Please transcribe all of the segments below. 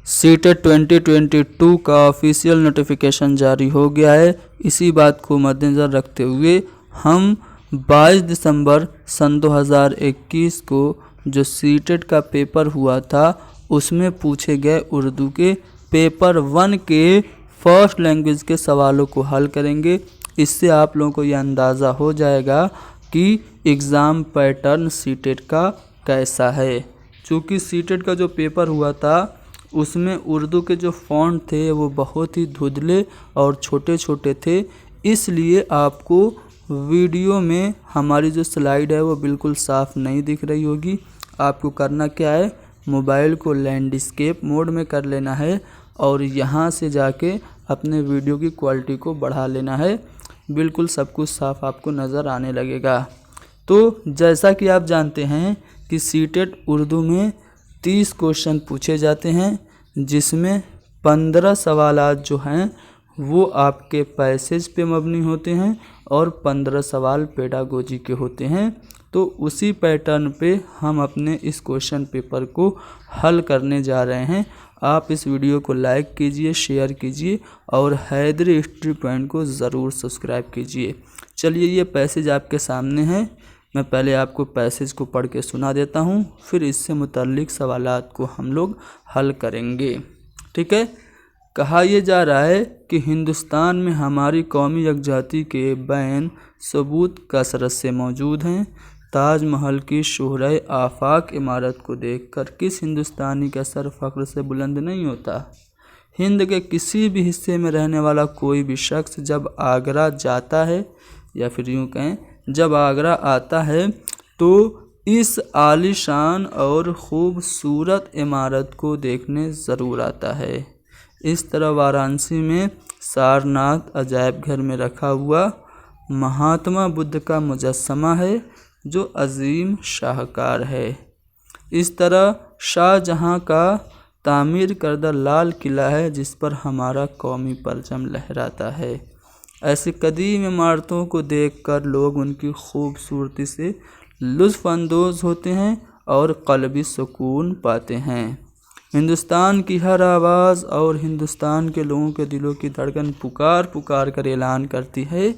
CTET 2022 का official notification जारी हो गया है। इसी बात को मद्देनज़र रखते हुए हम 22 दिसंबर सन 2021 को जो सीटेट का पेपर हुआ था उसमें पूछे गए उर्दू के पेपर 1 के फर्स्ट लैंग्वेज के सवालों को हल करेंगे। इससे आप लोगों को यह अंदाज़ा हो जाएगा कि एग्ज़ाम पैटर्न सीटेट का कैसा है। चूँकि सीटेट का जो पेपर हुआ था उसमें उर्दू के जो फ़ॉन्ट थे वो बहुत ही धुंधले और छोटे छोटे थे, इसलिए आपको वीडियो में हमारी जो स्लाइड है वो बिल्कुल साफ़ नहीं दिख रही होगी। आपको करना क्या है, मोबाइल को लैंडस्केप मोड में कर लेना है और यहाँ से जाके अपने वीडियो की क्वालिटी को बढ़ा लेना है। बिल्कुल सब कुछ साफ़ आपको नज़र आने लगेगा। तो जैसा कि आप जानते हैं कि सीटेट उर्दू में 30 क्वेश्चन पूछे जाते हैं, जिसमें 15 सवालात जो हैं वो आपके पैसेज पे मबनी होते हैं और 15 सवाल पेडागोजी के होते हैं। तो उसी पैटर्न पे हम अपने इस क्वेश्चन पेपर को हल करने जा रहे हैं। आप इस वीडियो को लाइक कीजिए, शेयर कीजिए और हैदरी हिस्ट्री पॉइंट को ज़रूर सब्सक्राइब कीजिए। चलिए, ये पैसेज आपके सामने है। मैं पहले आपको पैसेज को पढ़ के सुना देता हूँ, फिर इससे मुतल्लिक सवालात को हम लोग हल करेंगे। ठीक है। कहा यह जा रहा है कि हिंदुस्तान में हमारी कौमी यकजहती के बैन सबूत कसरत से मौजूद हैं। ताजमहल की शोहरए आफाक इमारत को देखकर किस हिंदुस्तानी का सर फ़ख्र से बुलंद नहीं होता। हिंद के किसी भी हिस्से में रहने वाला कोई भी शख्स जब आगरा जाता है, या फिर यूँ कहें जब आगरा आता है, तो इस आलीशान और ख़ूबसूरत इमारत को देखने ज़रूर आता है। इस तरह वाराणसी में सारनाथ अजायब घर में रखा हुआ महात्मा बुद्ध का मुजस्समा है जो अजीम शाहकार है। इस तरह शाहजहाँ का तामीर करदा लाल किला है जिस पर हमारा कौमी परचम लहराता है। ऐसी कदीम इमारतों को देखकर लोग उनकी खूबसूरती से लुत्फ़ अंदोज़ होते हैं और क़ल्बी सुकून पाते हैं। हिंदुस्तान की हर आवाज़ और हिंदुस्तान के लोगों के दिलों की धड़कन पुकार पुकार कर ऐलान करती है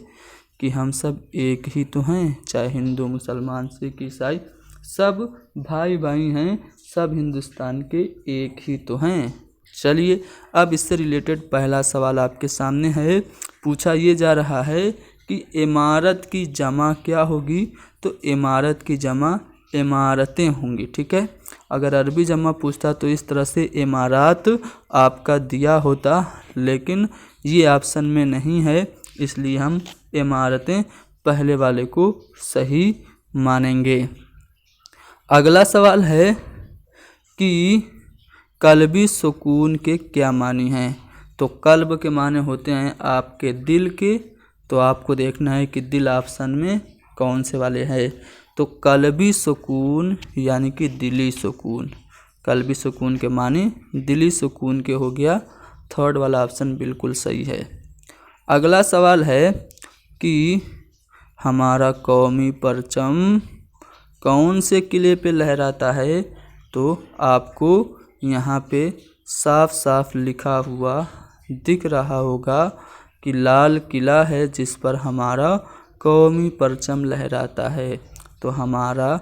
कि हम सब एक ही तो हैं। चाहे हिंदू, मुसलमान, सिख, ईसाई, सब भाई भाई हैं, सब हिंदुस्तान के एक ही तो हैं। चलिए, अब इससे रिलेटेड पहला सवाल आपके सामने है। पूछा ये जा रहा है कि इमारत की जमा क्या होगी, तो इमारत की जमा इमारतें होंगी। ठीक है। अगर अरबी जमा पूछता तो इस तरह से इमारात आपका दिया होता, लेकिन ये ऑप्शन में नहीं है, इसलिए हम इमारतें पहले वाले को सही मानेंगे। अगला सवाल है कि कल्बी सुकून के क्या मानी हैं। तो कल्ब के माने होते हैं आपके दिल के, तो आपको देखना है कि दिल ऑप्शन में कौन से वाले हैं। तो कल्बी सुकून यानी कि दिली सुकून, कल्बी सुकून के माने दिली सुकून के हो गया। थर्ड वाला ऑप्शन बिल्कुल सही है। अगला सवाल है कि हमारा कौमी परचम कौन से किले पे लहराता है। तो आपको यहाँ पे साफ साफ लिखा हुआ दिख रहा होगा कि लाल किला है जिस पर हमारा कौमी परचम लहराता है। तो हमारा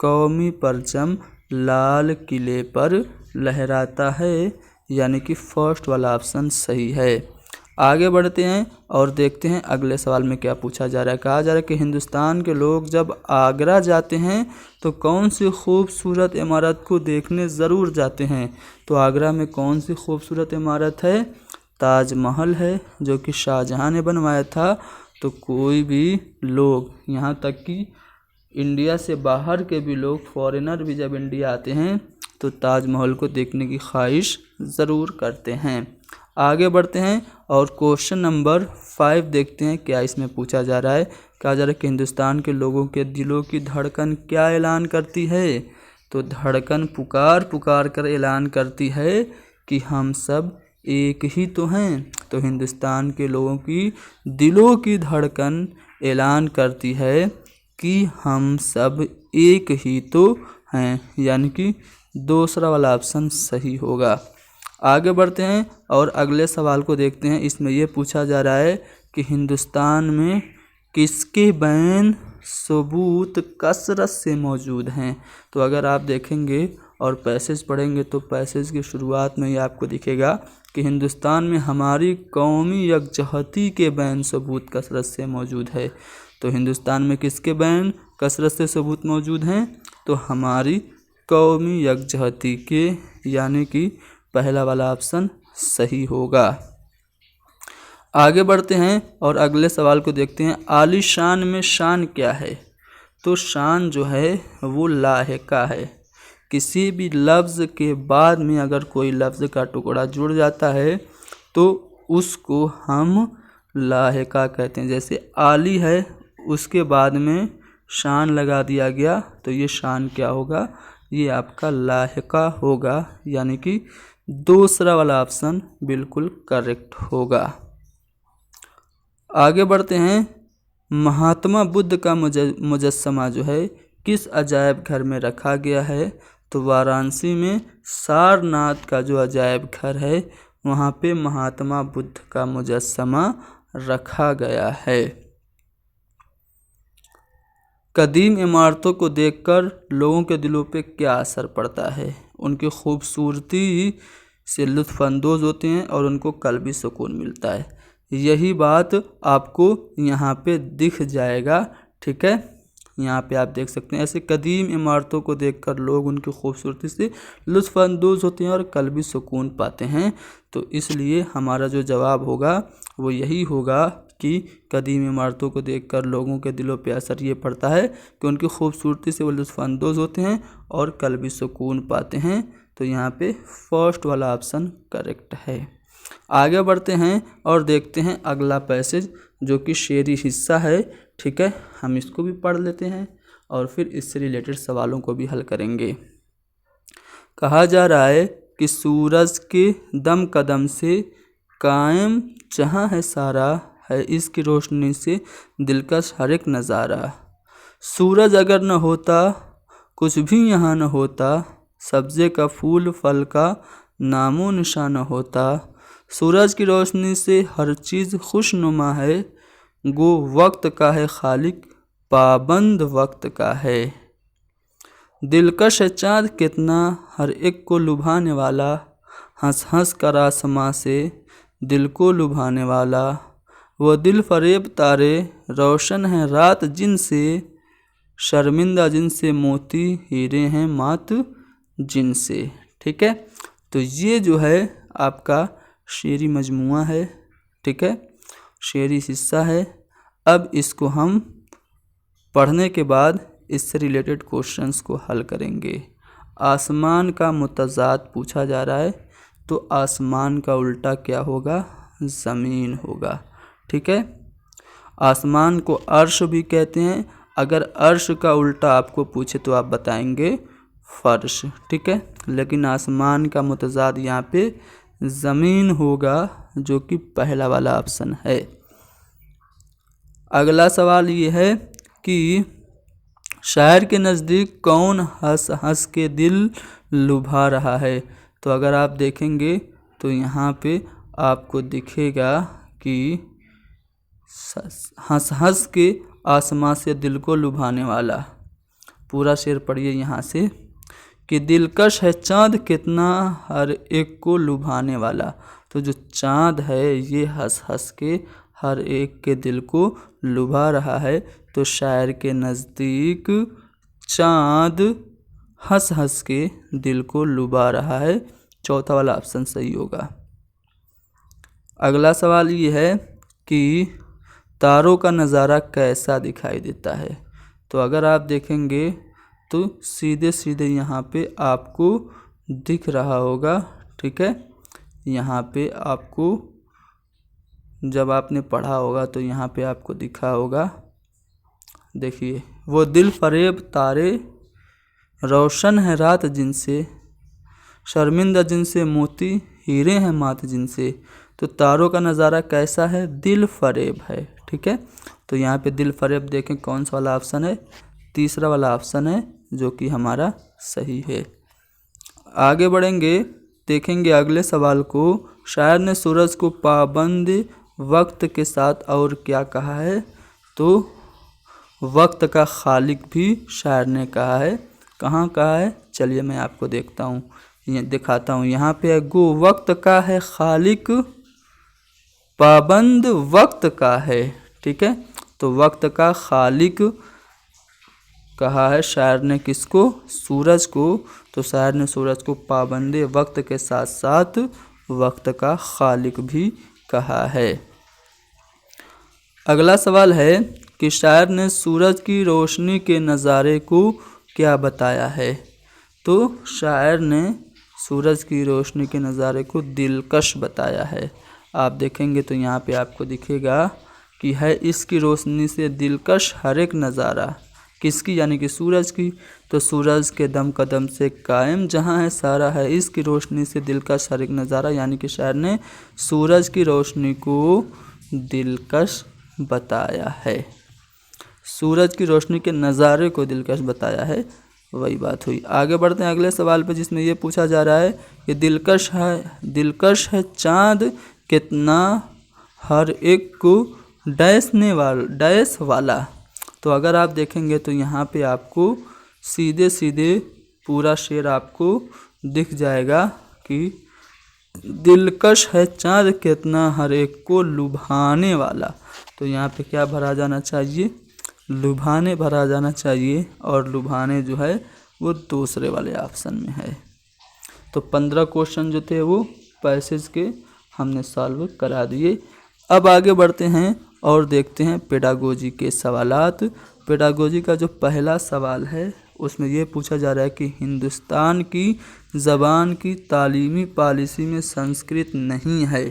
कौमी परचम लाल किले पर लहराता है, यानी कि फर्स्ट वाला ऑप्शन सही है। आगे बढ़ते हैं और देखते हैं अगले सवाल में क्या पूछा जा रहा है। कहा जा रहा है कि हिंदुस्तान के लोग जब आगरा जाते हैं तो कौन सी खूबसूरत इमारत को देखने ज़रूर जाते हैं। तो आगरा में कौन सी खूबसूरत इमारत है, ताजमहल है जो कि शाहजहाँ ने बनवाया था। तो कोई भी लोग, यहाँ तक कि इंडिया से बाहर के भी लोग, फॉरेनर भी जब इंडिया आते हैं तो ताजमहल को देखने की ख्वाहिश ज़रूर करते हैं। आगे बढ़ते हैं और क्वेश्चन नंबर 5 देखते हैं क्या इसमें पूछा जा रहा है। कहा जा रहा है कि हिंदुस्तान के लोगों के दिलों की धड़कन क्या ऐलान करती है। तो धड़कन पुकार पुकार कर ऐलान करती है कि हम सब एक ही तो हैं। तो हिंदुस्तान के लोगों की दिलों की धड़कन ऐलान करती है कि हम सब एक ही तो हैं, यानी कि दूसरा वाला ऑप्शन सही होगा। आगे बढ़ते हैं और अगले सवाल को देखते हैं। इसमें ये पूछा जा रहा है कि हिंदुस्तान में किसके बैन सबूत कसरत से मौजूद हैं। तो अगर आप देखेंगे और पैसेज पढ़ेंगे तो पैसेज की शुरुआत में ही आपको दिखेगा कि हिंदुस्तान में हमारी कौमी यकजहती के बैन सबूत कसरत से मौजूद है। तो हिंदुस्तान में किसके बैन कसरत से सबूत मौजूद हैं? तो हमारी कौमी यकजहती के, यानी कि पहला वाला ऑप्शन सही होगा। आगे बढ़ते हैं और अगले सवाल को देखते हैं। आलीशान में शान क्या है? तो शान जो है वो लाहेका है। किसी भी लफ्ज़ के बाद में अगर कोई लफ्ज़ का टुकड़ा जुड़ जाता है तो उसको हम लाहेका कहते हैं। जैसे आली है, उसके बाद में शान लगा दिया गया तो ये शान क्या होगा? ये आपका लाहेका होगा, यानी कि दूसरा वाला ऑप्शन बिल्कुल करेक्ट होगा। आगे बढ़ते हैं। महात्मा बुद्ध का मुजस्समा जो है किस अजायब घर में रखा गया है? तो वाराणसी में सारनाथ का जो अजायब घर है वहाँ पे महात्मा बुद्ध का मुजस्समा रखा गया है। कदीम इमारतों को देखकर लोगों के दिलों पे क्या असर पड़ता है? उनकी खूबसूरती से लुत्फ़अंदोज़ होते हैं और उनको कल्बी सुकून मिलता है। यही बात आपको यहाँ पे दिख जाएगा, ठीक है। यहाँ पे आप देख सकते हैं ऐसे कदीम इमारतों को देखकर लोग उनकी खूबसूरती से लुत्फ़अंदोज़ होते हैं और कल्बी सुकून पाते हैं। तो इसलिए हमारा जो जवाब होगा वो यही होगा कि कदीम इमारतों को देखकर लोगों के दिलों पे असर ये पड़ता है कि उनकी खूबसूरती से वो लुत्फ़अंदोज़ होते हैं और कल्बी सुकून पाते हैं। तो यहाँ पे फर्स्ट वाला ऑप्शन करेक्ट है। आगे बढ़ते हैं और देखते हैं अगला पैसेज जो कि शेरी हिस्सा है, ठीक है। हम इसको भी पढ़ लेते हैं और फिर इससे रिलेटेड सवालों को भी हल करेंगे। कहा जा रहा है कि सूरज के दम कदम से कायम जहाँ है सारा, है इसकी रोशनी से दिलकश हर एक नज़ारा। सूरज अगर न होता कुछ भी यहाँ न होता, सब्ज़े का फूल फल का नामो निशान होता। सूरज की रोशनी से हर चीज़ खुशनुमा है, गो वक्त का है खालिक पाबंद वक्त का है। दिलकश है चाँद कितना हर एक को लुभाने वाला, हंस हंस कर आसमां से दिल को लुभाने वाला। वो दिल फरेब तारे रोशन है रात जिनसे, शर्मिंदा जिनसे मोती हीरे हैं मात जिनसे, ठीक है। तो ये जो है आपका शेरी मजमुआ है, ठीक है, शेरी हिस्सा है। अब इसको हम पढ़ने के बाद इससे रिलेटेड क्वेश्चंस को हल करेंगे। आसमान का मुतज़ाद पूछा जा रहा है, तो आसमान का उल्टा क्या होगा? ज़मीन होगा, ठीक है। आसमान को अर्श भी कहते हैं। अगर अर्श का उल्टा आपको पूछे तो आप बताएंगे फर्श, ठीक है। लेकिन आसमान का मुतज़ाद यहाँ पे ज़मीन होगा, जो कि पहला वाला ऑप्शन है। अगला सवाल ये है कि शायर के नज़दीक कौन हंस हंस के दिल लुभा रहा है? तो अगर आप देखेंगे तो यहाँ पे आपको दिखेगा कि हंस हंस के आसमां से दिल को लुभाने वाला। पूरा शेर पढ़िए यहाँ से कि दिलकश है चाँद कितना हर एक को लुभाने वाला। तो जो चाँद है ये हंस हंस के हर एक के दिल को लुभा रहा है। तो शायर के नज़दीक चाँद हंस हंस के दिल को लुभा रहा है। चौथा वाला ऑप्शन सही होगा। अगला सवाल ये है कि तारों का नज़ारा कैसा दिखाई देता है? तो अगर आप देखेंगे तो सीधे सीधे यहाँ पे आपको दिख रहा होगा, ठीक है। यहाँ पे आपको जब आपने पढ़ा होगा तो यहाँ पे आपको दिखा होगा, देखिए, वो दिल फरेब तारे रोशन है रात जिनसे, शर्मिंदा जिनसे मोती हीरे हैं मात जिनसे। तो तारों का नज़ारा कैसा है? दिल फरेब है, ठीक है। तो यहाँ पे दिल फरेब देखें कौन सा वाला ऑप्शन है? तीसरा वाला ऑप्शन है, जो कि हमारा सही है। आगे बढ़ेंगे देखेंगे अगले सवाल को, शायर ने सूरज को पाबंद वक्त के साथ और क्या कहा है? तो वक्त का खालिक भी शायर ने कहा है। कहाँ कहा है? चलिए मैं आपको दिखाता हूँ। यहाँ पे है गो वक्त का है खालिक, पाबंद वक्त का है। ठीक है, तो वक्त का खालिक कहा है शायर ने किसको? सूरज को। तो शायर ने सूरज को पाबंदे वक्त के साथ साथ वक्त का खालिक भी कहा है। अगला सवाल है कि शायर ने सूरज की रोशनी के नज़ारे को क्या बताया है? तो शायर ने सूरज की रोशनी के नज़ारे को दिलकश बताया है। आप देखेंगे तो यहाँ पे आपको दिखेगा कि है इसकी रोशनी से दिलकश हर एक नज़ारा। किसकी? यानी कि सूरज की। तो सूरज के दम कदम से कायम जहाँ है सारा, है इसकी रोशनी से दिलकश हर एक नज़ारा। यानी कि शायर ने सूरज की रोशनी को दिलकश बताया है, सूरज की रोशनी के नज़ारे को दिलकश बताया है। वही बात हुई। आगे बढ़ते हैं अगले सवाल पे, जिसमें ये पूछा जा रहा है कि दिलकश है चाँद कितना हर एक को डैश वाला। तो अगर आप देखेंगे तो यहाँ पे आपको सीधे सीधे पूरा शेर आपको दिख जाएगा कि दिलकश है चाँद कितना हर एक को लुभाने वाला। तो यहाँ पे क्या भरा जाना चाहिए? लुभाने भरा जाना चाहिए, और लुभाने जो है वो दूसरे वाले ऑप्शन में है। तो 15 क्वेश्चन जो थे वो पैसेज के हमने सॉल्व करा दिए। अब आगे बढ़ते हैं और देखते हैं पेडागोजी के सवालात। पेडागोजी का जो पहला सवाल है उसमें ये पूछा जा रहा है कि हिंदुस्तान की ज़बान की तालीमी पॉलिसी में संस्कृत नहीं है।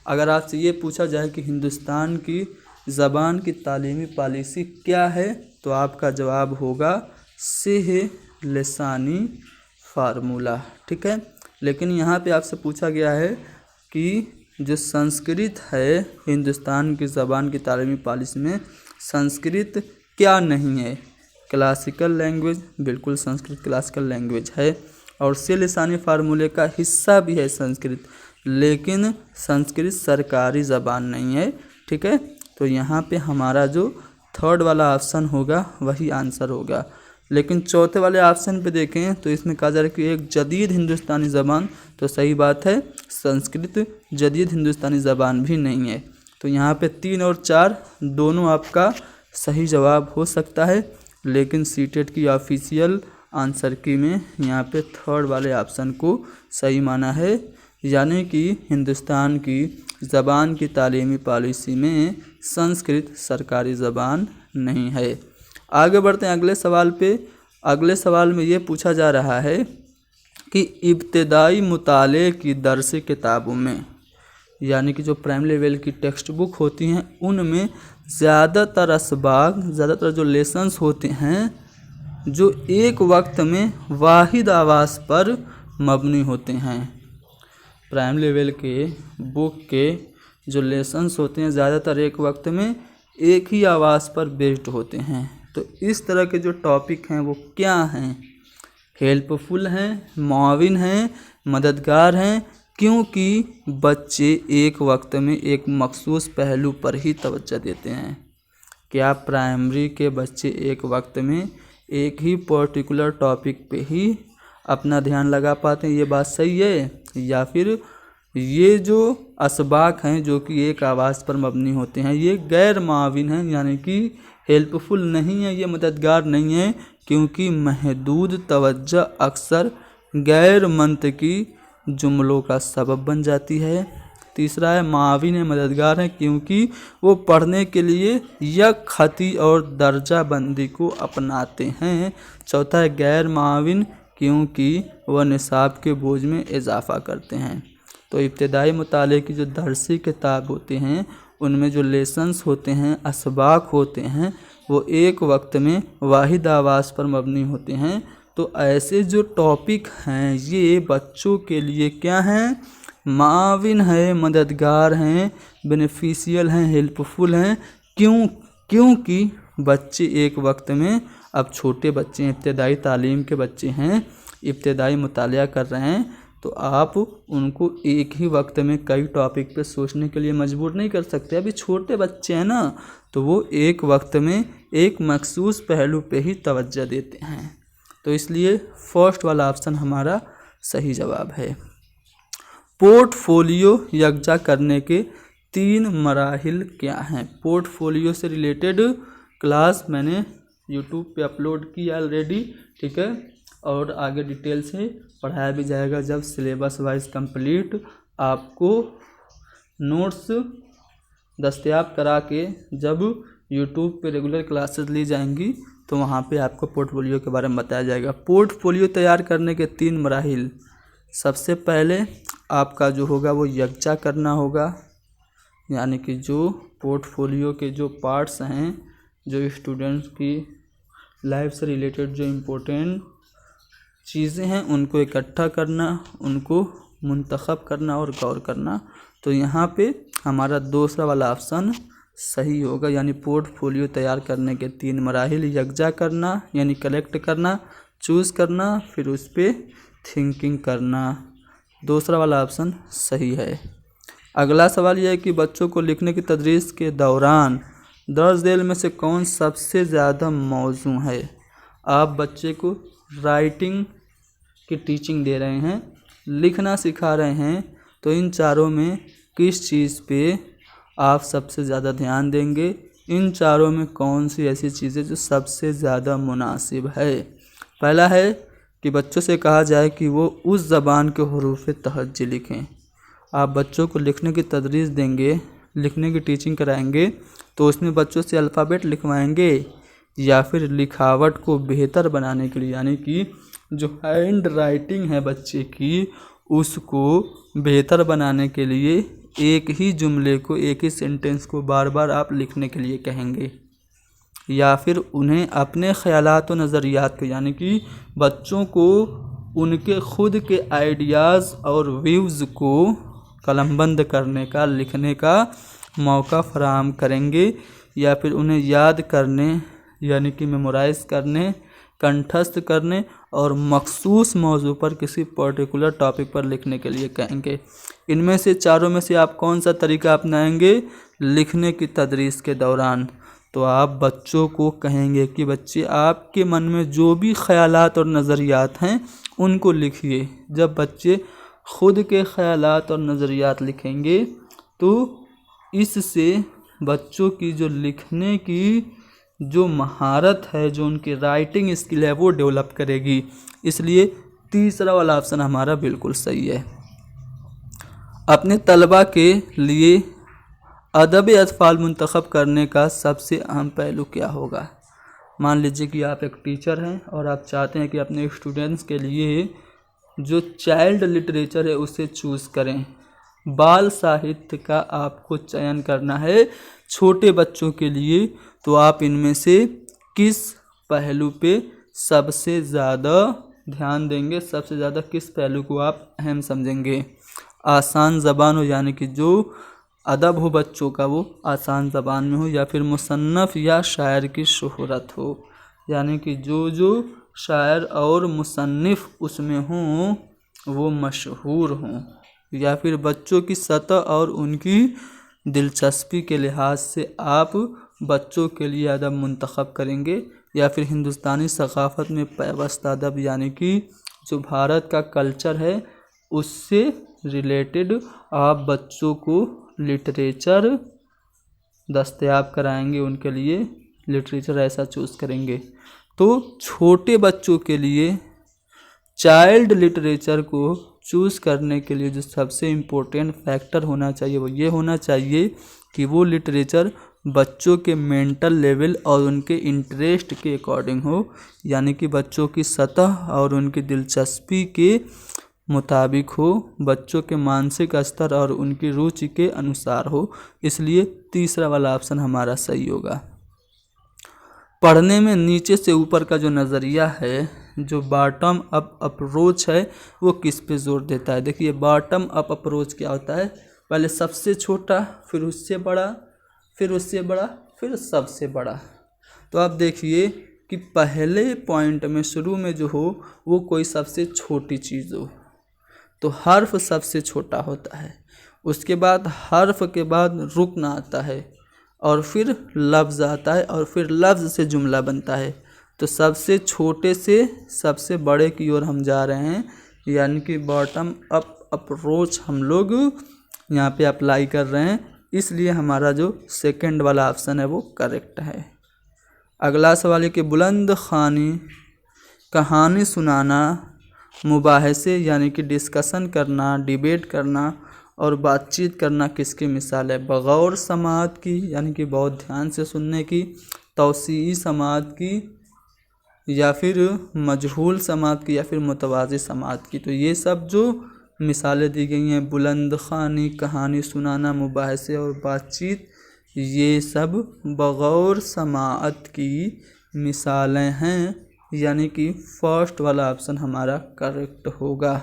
अगर आपसे ये पूछा जाए कि हिंदुस्तान की ज़बान की तालीमी पॉलिसी क्या है, तो आपका जवाब होगा सेह लिसानी फार्मूला। ठीक है, लेकिन यहाँ पे आपसे पूछा गया है कि जो संस्कृत है हिंदुस्तान की ज़बान की तालीमी पॉलिसी में संस्कृत क्या नहीं है? Classical language. बिल्कुल संस्कृत क्लासिकल लैंग्वेज है, और से लिसानी फार्मूले का हिस्सा भी है संस्कृत, लेकिन संस्कृत सरकारी ज़बान नहीं है। ठीक है, तो यहाँ पे हमारा जो थर्ड वाला ऑप्शन होगा वही आंसर होगा। लेकिन चौथे वाले ऑप्शन पे देखें तो इसमें कहा जा रहा है कि एक जदीद हिंदुस्तानी ज़बान, तो सही बात है, संस्कृत जदीद हिंदुस्तानी ज़बान भी नहीं है। तो यहाँ पे 3 और 4 दोनों आपका सही जवाब हो सकता है, लेकिन सीटेट की ऑफिशियल आंसर की में यहाँ पे थर्ड वाले ऑप्शन को सही माना है, यानी कि हिंदुस्तान की ज़बान की तालीमी पॉलिसी में संस्कृत सरकारी ज़बान नहीं है। आगे बढ़ते हैं अगले सवाल पे। अगले सवाल में ये पूछा जा रहा है कि इब्तदाई मुताले की दरसी किताबों में, यानी कि जो प्राइमरी लेवल की टेक्स्ट बुक होती हैं उनमें ज़्यादातर असबाग, ज़्यादातर जो लेसन्स होते हैं जो एक वक्त में वाहिद आवाज़ पर मबनी होते हैं। प्राइमरी लेवल के बुक के जो लेसन्स होते हैं ज़्यादातर एक वक्त में एक ही आवाज़ पर बेस्ड होते हैं। तो इस तरह के जो टॉपिक हैं वो क्या हैं? हेल्पफुल हैं, मुआविन हैं, मददगार हैं, क्योंकि बच्चे एक वक्त में एक मखसूस पहलू पर ही तवज्जो देते हैं। क्या प्राइमरी के बच्चे एक वक्त में एक ही पर्टिकुलर टॉपिक पे ही अपना ध्यान लगा पाते हैं? ये बात सही है? या फिर ये जो असबाक हैं जो कि एक आवाज़ पर मबनी होते हैं ये गैर मुआविन हैं, यानी कि हेल्पफुल नहीं है, ये मददगार नहीं है, क्योंकि महदूद तवज्जो अक्सर गैर मंतकी जुमलों का सबब बन जाती है। तीसरा है मुआविन है, मददगार है, क्योंकि वो पढ़ने के लिए यक खती और दर्जा बंदी को अपनाते हैं। चौथा है गैर मुआविन, क्योंकि वह निसाब के बोझ में इजाफा करते हैं। तो इब्तिदाई मुताले की जो दरसी किताब होते हैं उनमें जो लेसन्स होते हैं, असबाक होते हैं, वो एक वक्त में वाहिद आवाज़ पर मबनी होते हैं। तो ऐसे जो टॉपिक हैं ये बच्चों के लिए क्या हैं? मुआविन है, मददगार हैं, बेनिफिशियल हैं, हेल्पफुल हैं। क्योंकि बच्चे एक वक्त में, अब छोटे बच्चे हैं, इब्तिदाई तालीम के बच्चे हैं, इब्तिदाई मुतालिया कर रहे हैं, तो आप उनको एक ही वक्त में कई टॉपिक पे सोचने के लिए मजबूर नहीं कर सकते। अभी छोटे बच्चे हैं ना, तो वो एक वक्त में एक मखसूस पहलू पे ही तवज्जो देते हैं। तो इसलिए फर्स्ट वाला ऑप्शन हमारा सही जवाब है। पोर्टफोलियो यकजा करने के 3 मराहिल क्या हैं? पोर्टफोलियो से रिलेटेड क्लास मैंने यूट्यूब पे अपलोड की ऑलरेडी, ठीक है, और आगे डिटेल से पढ़ाया भी जाएगा जब सिलेबस वाइज कंप्लीट आपको नोट्स दस्तयाब करा के जब यूट्यूब पे रेगुलर क्लासेस ली जाएंगी तो वहाँ पे आपको पोर्टफोलियो के बारे में बताया जाएगा। पोर्टफोलियो तैयार करने के 3 मराहिल। सबसे पहले आपका जो होगा वो यकजा करना होगा, यानी कि जो पोर्टफोलियो के जो पार्ट्स हैं, जो स्टूडेंट्स की लाइफ से रिलेटेड जो इम्पोर्टेंट चीज़ें हैं उनको इकट्ठा करना, उनको मुंतखब करना और गौर करना। तो यहाँ पे हमारा दूसरा वाला ऑप्शन सही होगा, यानी पोर्टफोलियो तैयार करने के 3 मराहिल। यकजा करना यानी कलेक्ट करना, चूज़ करना, फिर उस पर थिंकिंग करना। दूसरा वाला ऑप्शन सही है। अगला सवाल यह है कि बच्चों को लिखने की तदरीस के दौरान दर्ज झेल में से कौन सबसे ज़्यादा मौजू है? आप बच्चे को राइटिंग की टीचिंग दे रहे हैं, लिखना सिखा रहे हैं, तो इन चारों में किस चीज़ पे आप सबसे ज़्यादा ध्यान देंगे? इन चारों में कौन सी ऐसी चीज़ें जो सबसे ज़्यादा मुनासिब है? पहला है कि बच्चों से कहा जाए कि वो उस ज़बान के हरूफ तहज्जी लिखें। आप बच्चों को लिखने की तदरीस देंगे, लिखने की टीचिंग कराएंगे, तो उसमें बच्चों से अल्फ़ाबेट लिखवाएंगे या फिर लिखावट को बेहतर बनाने के लिए, यानी कि जो हैंड राइटिंग है बच्चे की उसको बेहतर बनाने के लिए एक ही जुमले को, एक ही सेंटेंस को बार बार आप लिखने के लिए कहेंगे, या फिर उन्हें अपने ख़यालात और नज़रियात को, यानी कि बच्चों को उनके खुद के आइडियाज़ और व्यूज़ को कलमबंद करने का, लिखने का मौका फराहम करेंगे, या फिर उन्हें याद करने यानी कि मेमोराइज़ करने, कंठस्थ करने और मखसूस मौजू पर किसी पर्टिकुलर टॉपिक पर लिखने के लिए कहेंगे। इनमें से चारों में से आप कौन सा तरीका अपनाएंगे लिखने की तदरीस के दौरान? तो आप बच्चों को कहेंगे कि बच्चे आपके मन में जो भी ख़यालात और नज़रियात हैं उनको लिखिए। जब बच्चे खुद के ख़यालात और नज़रियात लिखेंगे तो इससे बच्चों की जो लिखने की जो महारत है, जो उनकी राइटिंग स्किल है, वो डेवलप करेगी। इसलिए तीसरा वाला ऑप्शन हमारा बिल्कुल सही है। अपने तलबा के लिए अदब अतफ़ाल मुंतखब करने का सबसे अहम पहलू क्या होगा? मान लीजिए कि आप एक टीचर हैं और आप चाहते हैं कि अपने स्टूडेंट्स के लिए जो चाइल्ड लिटरेचर है उसे चूज़ करें। बाल साहित्य का आपको चयन करना है छोटे बच्चों के लिए, तो आप इनमें से किस पहलू पे सबसे ज़्यादा ध्यान देंगे? सबसे ज़्यादा किस पहलू को आप अहम समझेंगे? आसान ज़बान हो, यानी कि जो अदब हो बच्चों का वो आसान ज़बान में हो, या फिर मुसन्नफ़ या शायर की शोहरत हो, यानी कि जो जो शायर और मुसन्निफ़ उसमें हों वो मशहूर हों, या फिर बच्चों की सतह और उनकी दिलचस्पी के लिहाज से आप बच्चों के लिए अदब मुंतखब करेंगे, या फिर हिंदुस्तानी सकाफ़त में पैवस्त अदब, यानी कि जो भारत का कल्चर है उससे रिलेटेड आप बच्चों को लिटरेचर दस्तयाब कराएंगे, उनके लिए लिटरेचर ऐसा चूज़ करेंगे। तो छोटे बच्चों के लिए चाइल्ड लिटरेचर को चूज़ करने के लिए जो सबसे इम्पोर्टेंट फैक्टर होना चाहिए वो ये होना चाहिए कि वो लिटरेचर बच्चों के मेंटल लेवल और उनके इंटरेस्ट के अकॉर्डिंग हो, यानी कि बच्चों की सतह और उनकी दिलचस्पी के मुताबिक हो, बच्चों के मानसिक स्तर और उनकी रुचि के अनुसार हो। इसलिए तीसरा वाला ऑप्शन हमारा सही होगा। पढ़ने में नीचे से ऊपर का जो नज़रिया है, जो बॉटम अप अप्रोच है, वो किस पे जोर देता है? देखिए बॉटम अप अप्रोच क्या होता है? पहले सबसे छोटा, फिर उससे बड़ा, फिर उससे बड़ा, फिर सबसे बड़ा। तो आप देखिए कि पहले पॉइंट में शुरू में जो हो वो कोई सबसे छोटी चीज़ हो, तो हर्फ सबसे छोटा होता है, उसके बाद हर्फ के बाद रुकन आता है और फिर लफ्ज़ आता है और फिर लफ्ज़ से जुमला बनता है। तो सबसे छोटे से सबसे बड़े की ओर हम जा रहे हैं, यानी कि बॉटम अप अप्रोच हम लोग यहाँ पे अप्लाई कर रहे हैं, इसलिए हमारा जो सेकंड वाला ऑप्शन है वो करेक्ट है। अगला सवाल है कि बुलंद खानी कहानी सुनाना, मुबाहसे यानी कि डिस्कशन करना, डिबेट करना और बातचीत करना किसकी मिसाल है? बगौर समाअत की यानी कि बहुत ध्यान से सुनने की, तौसीई समाअत की, या फिर मजहूल समाअत की, या फिर मुतवाज़ी समाअत की। तो ये सब जो मिसालें दी गई हैं, बुलंद खानी, कहानी सुनाना, मुबाहसे और बातचीत, ये सब बगौर समाअत की मिसालें हैं, यानी कि फर्स्ट वाला ऑप्शन हमारा करेक्ट होगा।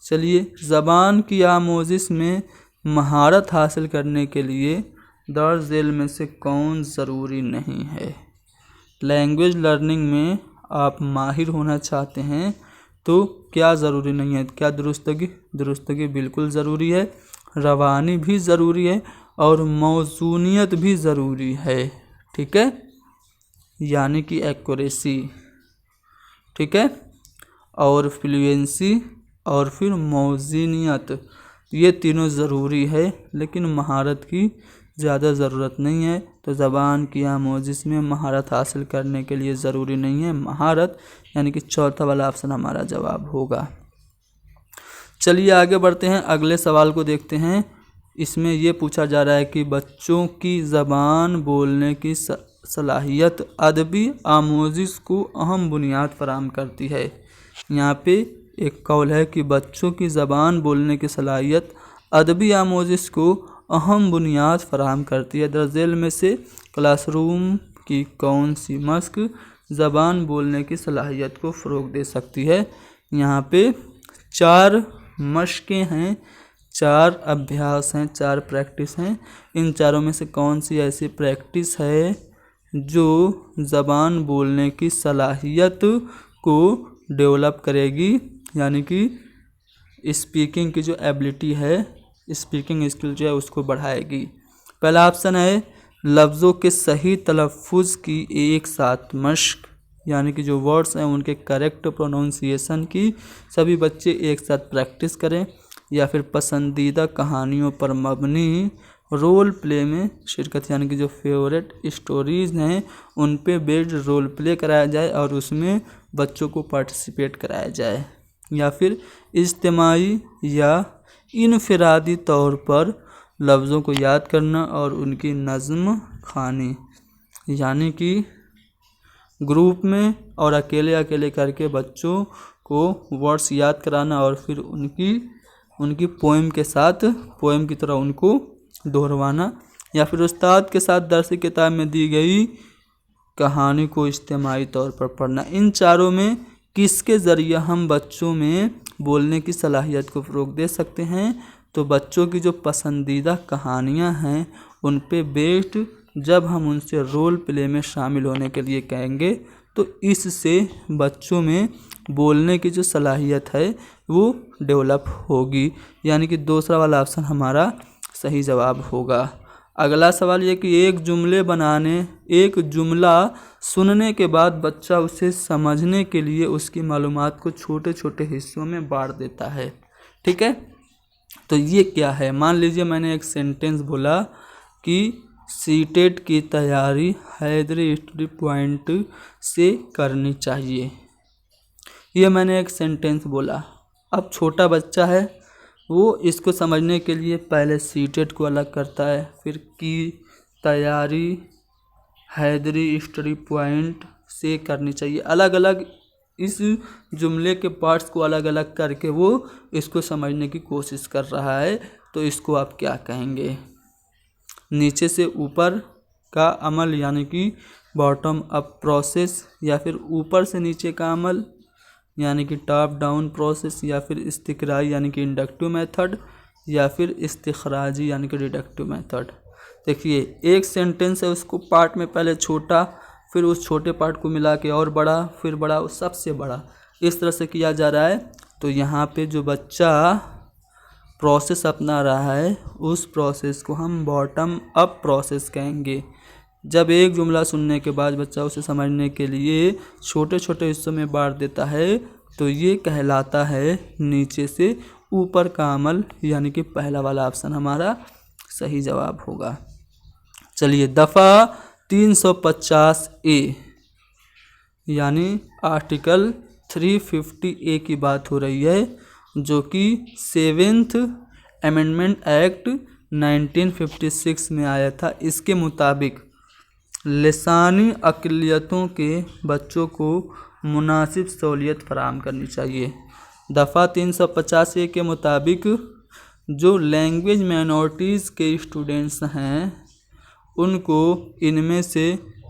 चलिए, ज़बान की आमोजिश में महारत हासिल करने के लिए दर्ज झेल में से कौन ज़रूरी नहीं है? लैंग्वेज लर्निंग में आप माहिर होना चाहते हैं तो क्या ज़रूरी नहीं है? क्या दुरुस्तगी बिल्कुल ज़रूरी है, रवानी भी ज़रूरी है और मौजूनियत भी ज़रूरी है। ठीक है, यानी कि एक्यूरेसी, ठीक है, और फ्लुएंसी और फिर मौजूनियत, ये तीनों ज़रूरी है, लेकिन महारत की ज़्यादा ज़रूरत नहीं है। तो ज़बान की आमोजिश में महारत हासिल करने के लिए ज़रूरी नहीं है महारत, यानी कि चौथा वाला ऑप्शन हमारा जवाब होगा। चलिए आगे बढ़ते हैं, अगले सवाल को देखते हैं। इसमें ये पूछा जा रहा है कि बच्चों की ज़बान बोलने की सलाहियत अदबी आमोजिश को अहम बुनियाद फराहम करती है। यहाँ पे एक कौल है कि बच्चों की ज़बान बोलने की सलाहियत अदबी आमोजिश को अहम बुनियाद फराहम करती है। दर्ज झेल में से क्लासरूम की कौन सी मश्क ज़बान बोलने की सलाहियत को फ़रोग दे सकती है? यहाँ पे 4 मश्कें हैं, 4 अभ्यास हैं, 4 प्रैक्टिस हैं। इन चारों में से कौन सी ऐसी प्रैक्टिस है जो ज़बान बोलने की सलाहियत को डेवलप करेगी, यानी कि स्पीकिंग की जो एबिलिटी है, स्पीकिंग स्किल जो है उसको बढ़ाएगी? पहला ऑप्शन है लफ्ज़ों के सही तलफ़ुज़ की एक साथ मश्क, यानी कि जो वर्ड्स हैं उनके करेक्ट प्रोनाउंसिएशन की सभी बच्चे एक साथ प्रैक्टिस करें। या फिर पसंदीदा कहानियों पर मबनी रोल प्ले में शिरकत, यानी कि जो फेवरेट स्टोरीज़ हैं उन पे बेस्ड रोल प्ले कराया जाए और उसमें बच्चों को पार्टिसिपेट कराया जाए। या फिर इज्तिमाई या इनफिरादी तौर पर लफ्ज़ों को याद करना और उनकी नज़्म खानी, यानी कि ग्रुप में और अकेले अकेले करके बच्चों को वर्ड्स याद कराना और फिर उनकी पोएम के साथ पोएम की तरह उनको दोहरवाना। या फिर उस्ताद के साथ दरसी किताब में दी गई कहानी को इज्तिमाई तौर पर पढ़ना। इन चारों में किसके ज़रिए हम बच्चों में बोलने की सलाहियत को फ़रोग दे सकते हैं? तो बच्चों की जो पसंदीदा कहानियां हैं उन पे बेस्ड जब हम उनसे रोल प्ले में शामिल होने के लिए कहेंगे तो इससे बच्चों में बोलने की जो सलाहियत है वो डेवलप होगी, यानी कि दूसरा वाला ऑप्शन हमारा सही जवाब होगा। अगला सवाल ये कि एक जुमला सुनने के बाद बच्चा उसे समझने के लिए उसकी मालूमात को छोटे छोटे हिस्सों में बांट देता है। ठीक है, तो ये क्या है? मान लीजिए मैंने एक सेंटेंस बोला कि सीटेट की तैयारी हैदरी स्टडी पॉइंट से करनी चाहिए, ये मैंने एक सेंटेंस बोला। अब छोटा बच्चा है, वो इसको समझने के लिए पहले सीटेट को अलग करता है, फिर की तैयारी हैदरी स्टडी पॉइंट से करनी चाहिए, अलग अलग इस जुमले के पार्ट्स को अलग अलग करके वो इसको समझने की कोशिश कर रहा है। तो इसको आप क्या कहेंगे? नीचे से ऊपर का अमल यानी कि बॉटम अप प्रोसेस, या फिर ऊपर से नीचे का अमल यानी कि टॉप डाउन प्रोसेस, या फिर इस्तिक़राई यानी कि इंडक्टिव मेथड, या फिर इस्तिखराजी यानी कि डिडक्टिव मेथड। देखिए, एक सेंटेंस है, उसको पार्ट में पहले छोटा, फिर उस छोटे पार्ट को मिला के और बड़ा, फिर बड़ा, सबसे बड़ा, इस तरह से किया जा रहा है। तो यहाँ पे जो बच्चा प्रोसेस अपना रहा है उस प्रोसेस को हम बॉटम अप प्रोसेस कहेंगे। जब एक जुमला सुनने के बाद बच्चा उसे समझने के लिए छोटे छोटे हिस्सों में बांट देता है तो ये कहलाता है नीचे से ऊपर का अमल, यानी कि पहला वाला ऑप्शन हमारा सही जवाब होगा। चलिए दफ़ा 350A यानी आर्टिकल 350A की बात हो रही है, जो कि 7th अमेंडमेंट एक्ट 1956 में आया था। इसके मुताबिक लिसानी अक़लियतों के बच्चों को मुनासिब सहूलियत फराहम करनी चाहिए। दफ़ा 350A के मुताबिक जो लैंग्वेज माइनॉरिटीज़ के स्टूडेंट्स हैं उनको इनमें से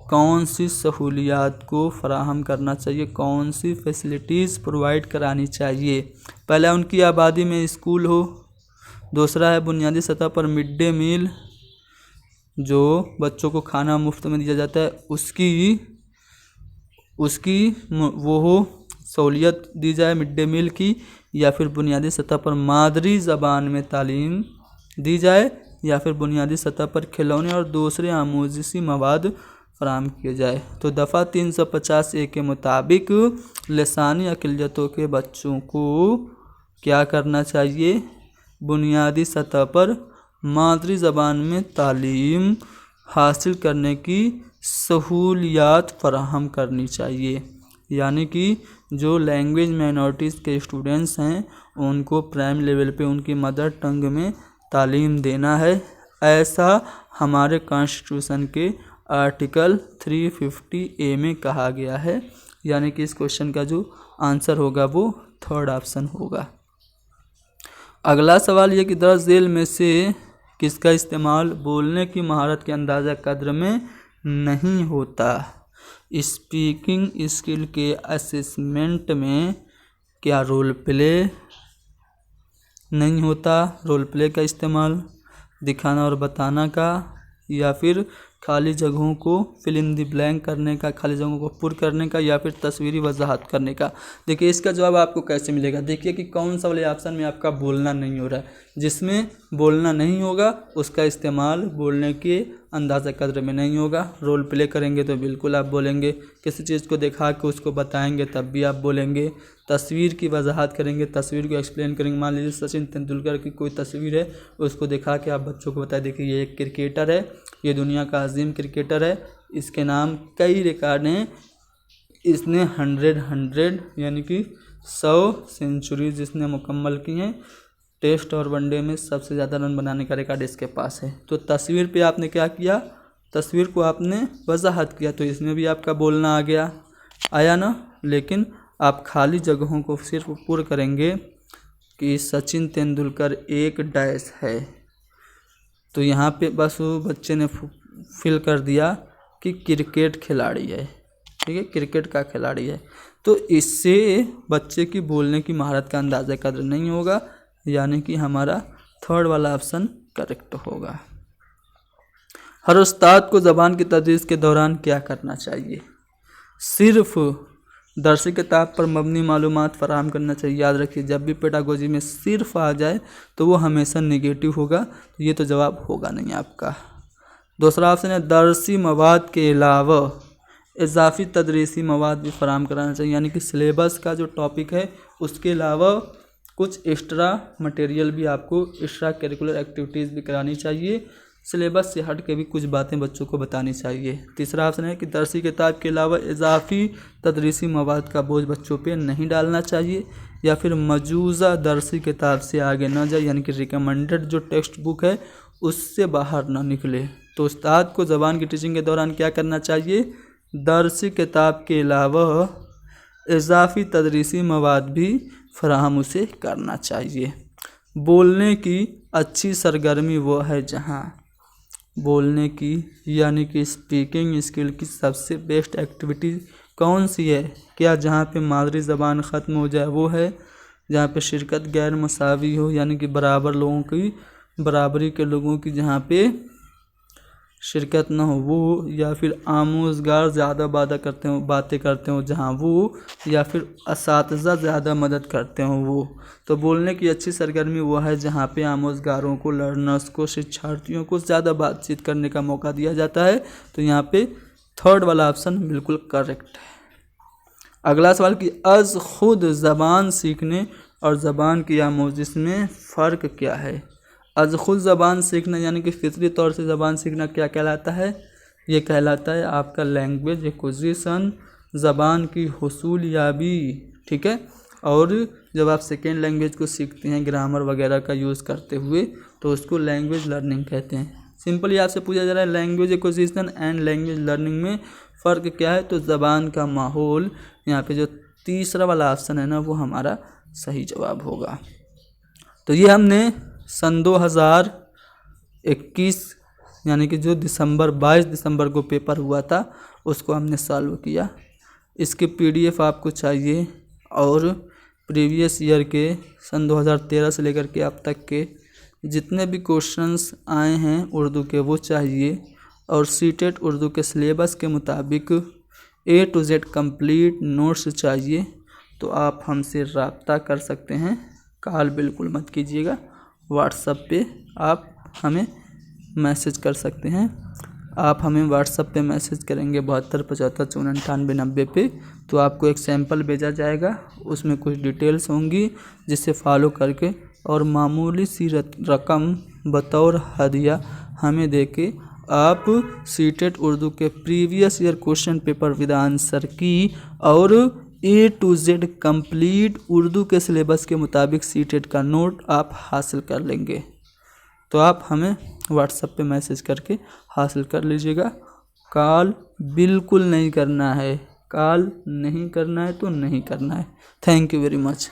कौन सी सहूलियात को फराहम करना चाहिए, कौन सी फैसिलिटीज़ प्रोवाइड करानी चाहिए। पहला उनकी आबादी में स्कूल हो, दूसरा है बुनियादी सतह पर मिड डे मील, जो बच्चों को खाना मुफ्त में दिया जाता है उसकी वो हो सहूलियत दी जाए मिड डे मील की, या फिर बुनियादी सतह पर मादरी ज़बान में तालीम दी जाए, या फिर बुनियादी सतह पर खिलौने और दूसरे आमूज़ी मवाद फराहम किए जाए। तो दफ़ा 350A के मुताबिक लिसानी अक़लियतों के बच्चों को क्या करना चाहिए, बुनियादी सतह पर मादरी ज़बान में तालीम हासिल करने की सहूलियात फराहम करनी चाहिए। यानी कि जो लैंग्वेज माइनॉरिटीज़ के स्टूडेंट्स हैं उनको प्राइमरी लेवल पे उनकी मदर टंग में तालीम देना है, ऐसा हमारे कॉन्स्टिट्यूशन के आर्टिकल 350A में कहा गया है। यानी कि इस क्वेश्चन का जो आंसर होगा वो थर्ड ऑप्शन होगा। अगला सवाल ये कि दर्ज झेल में से किसका इस्तेमाल बोलने की महारत के अंदाज़ा कद्र में नहीं होता। स्पीकिंग स्किल के असेसमेंट में क्या रोल प्ले नहीं होता, रोल प्ले का इस्तेमाल, दिखाना और बताना का, या फिर खाली जगहों को फिल इन द ब्लैंक करने का, खाली जगहों को पुर करने का, या फिर तस्वीरी वजाहत करने का। देखिए इसका जवाब आपको कैसे मिलेगा। देखिए कि कौन सा वाले ऑप्शन में आपका बोलना नहीं हो रहा है। जिसमें बोलना नहीं होगा उसका इस्तेमाल बोलने के अंदाज़ा कद्र में नहीं होगा। रोल प्ले करेंगे तो बिल्कुल आप बोलेंगे, किसी चीज़ को दिखा के उसको बताएंगे तब भी आप बोलेंगे, तस्वीर की वजाहत करेंगे, तस्वीर को एक्सप्लेन करेंगे। मान लीजिए सचिन तेंदुलकर की कोई तस्वीर है, उसको दिखा के आप बच्चों को बताएं देखिए ये एक क्रिकेटर है, ये दुनिया का अजीम क्रिकेटर है, इसके नाम कई रिकॉर्ड हैं, इसने 100 यानी कि 100 सेंचुरी जिसने मुकम्मल की हैं, टेस्ट और वनडे में सबसे ज़्यादा रन बनाने का रिकॉर्ड इसके पास है। तो तस्वीर पे आपने क्या किया, तस्वीर को आपने वजाहत किया, तो इसमें भी आपका बोलना आ गया, आया ना। लेकिन आप खाली जगहों को सिर्फ पूर्ण करेंगे कि सचिन तेंदुलकर एक डैश है, तो यहाँ पे बस वो बच्चे ने फिल कर दिया कि क्रिकेट खिलाड़ी है, ठीक है, क्रिकेट का खिलाड़ी है। तो इससे बच्चे की बोलने की महारत का अंदाज़ा कद्र नहीं होगा, यानी कि हमारा थर्ड वाला ऑप्शन करेक्ट होगा। हर उस्ताद को ज़बान की तदरीस के दौरान क्या करना चाहिए, सिर्फ दरसी किताब पर मबनी मालूमात फराहम करना चाहिए। याद रखिए जब भी पेडागोजी में सिर्फ आ जाए तो वो हमेशा नेगेटिव होगा, तो ये तो जवाब होगा नहीं आपका। दूसरा ऑप्शन है दरसी मवाद के अलावा इजाफी तदरीसी मवाद भी फराहम कराना चाहिए, यानी कि सिलेबस का जो टॉपिक है उसके अलावा कुछ एक्स्ट्रा मटेरियल भी आपको, एक्स्ट्रा करिकुलर एक्टिविटीज़ भी करानी चाहिए, सिलेबस से हट के भी कुछ बातें बच्चों को बतानी चाहिए। तीसरा ऑप्शन है कि दरसी किताब के अलावा इजाफी तदरीसी मवाद का बोझ बच्चों पे नहीं डालना चाहिए, या फिर मौजूदा दरसी किताब से आगे ना जाए, यानी कि रिकमेंडेड जो टेक्स्ट बुक है उससे बाहर ना निकले। तो उस्ताद को ज़बान की टीचिंग के दौरान क्या करना चाहिए, दरसी किताब के अलावा इजाफी तदरीसी मवाद भी फराहम उसे करना चाहिए। बोलने की अच्छी सरगर्मी वो है जहाँ बोलने की यानी कि स्पीकिंग स्किल की सबसे बेस्ट एक्टिविटी कौन सी है, क्या जहाँ पे मादरी ज़बान ख़त्म हो जाए वो है, जहाँ पे शिरकत गैर मसावी हो यानी कि बराबर लोगों की, बराबरी के लोगों की जहाँ पे शिरकत ना हो वो, या फिर आमोजगार ज़्यादा बातें करते हो जहाँ वो, या फिर असातिज़ा ज़्यादा मदद करते हो वो। तो बोलने की अच्छी सरगर्मी वो है जहाँ पे आमोजगारों को, लर्नर्स को, शिक्षार्थियों को ज़्यादा बातचीत करने का मौका दिया जाता है। तो यहाँ पे थर्ड वाला ऑप्शन बिल्कुल करेक्ट है। अगला सवाल कि अज खुद ज़बान सीखने और ज़बान की आमोजिश में फ़र्क क्या है। अज खुद ज़बान सीखना यानी कि फितरी तौर से ज़बान सीखना क्या कहलाता है? ये कहलाता है आपका लैंग्वेज एक्विजिशन, ज़बान की हुसूल याबी, ठीक है। और जब आप सेकेंड लैंग्वेज को सीखते हैं ग्रामर वगैरह का यूज़ करते हुए तो उसको लैंग्वेज लर्निंग कहते हैं। सिंपली आपसे पूछा जा रहा है language acquisition and language learning में फ़र्क क्या है, तो ज़बान का माहौल, यहाँ पे जो तीसरा वाला ऑप्शन है ना वो हमारा सही जवाब होगा। तो ये हमने सन 2021 यानी कि जो 22 दिसंबर को पेपर हुआ था उसको हमने सॉल्व किया। इसके PDF आपको चाहिए और प्रीवियस ईयर के सन 2013 से लेकर के अब तक के जितने भी क्वेश्चंस आए हैं उर्दू के वो चाहिए, और सीटेट उर्दू के सिलेबस के मुताबिक A to Z complete notes चाहिए। तो आप हमसे रब्ता कर सकते हैं, कॉल बिल्कुल मत कीजिएगा, व्हाट्सएप पे आप हमें मैसेज कर सकते हैं। आप हमें व्हाट्सएप पे मैसेज करेंगे 72 75 94 99 पे, तो आपको एक सैंपल भेजा जाएगा, उसमें कुछ डिटेल्स होंगी जिसे फॉलो करके और मामूली सी रकम बतौर हदिया हमें देके आप सीटेट उर्दू के previous year question paper with answer की और A to Z complete Urdu के सिलेबस के मुताबिक सीटेट का नोट आप हासिल कर लेंगे। तो आप हमें व्हाट्सएप पे मैसेज करके हासिल कर लीजिएगा। कॉल बिल्कुल नहीं करना है, कॉल नहीं करना है तो नहीं करना है। Thank you very much.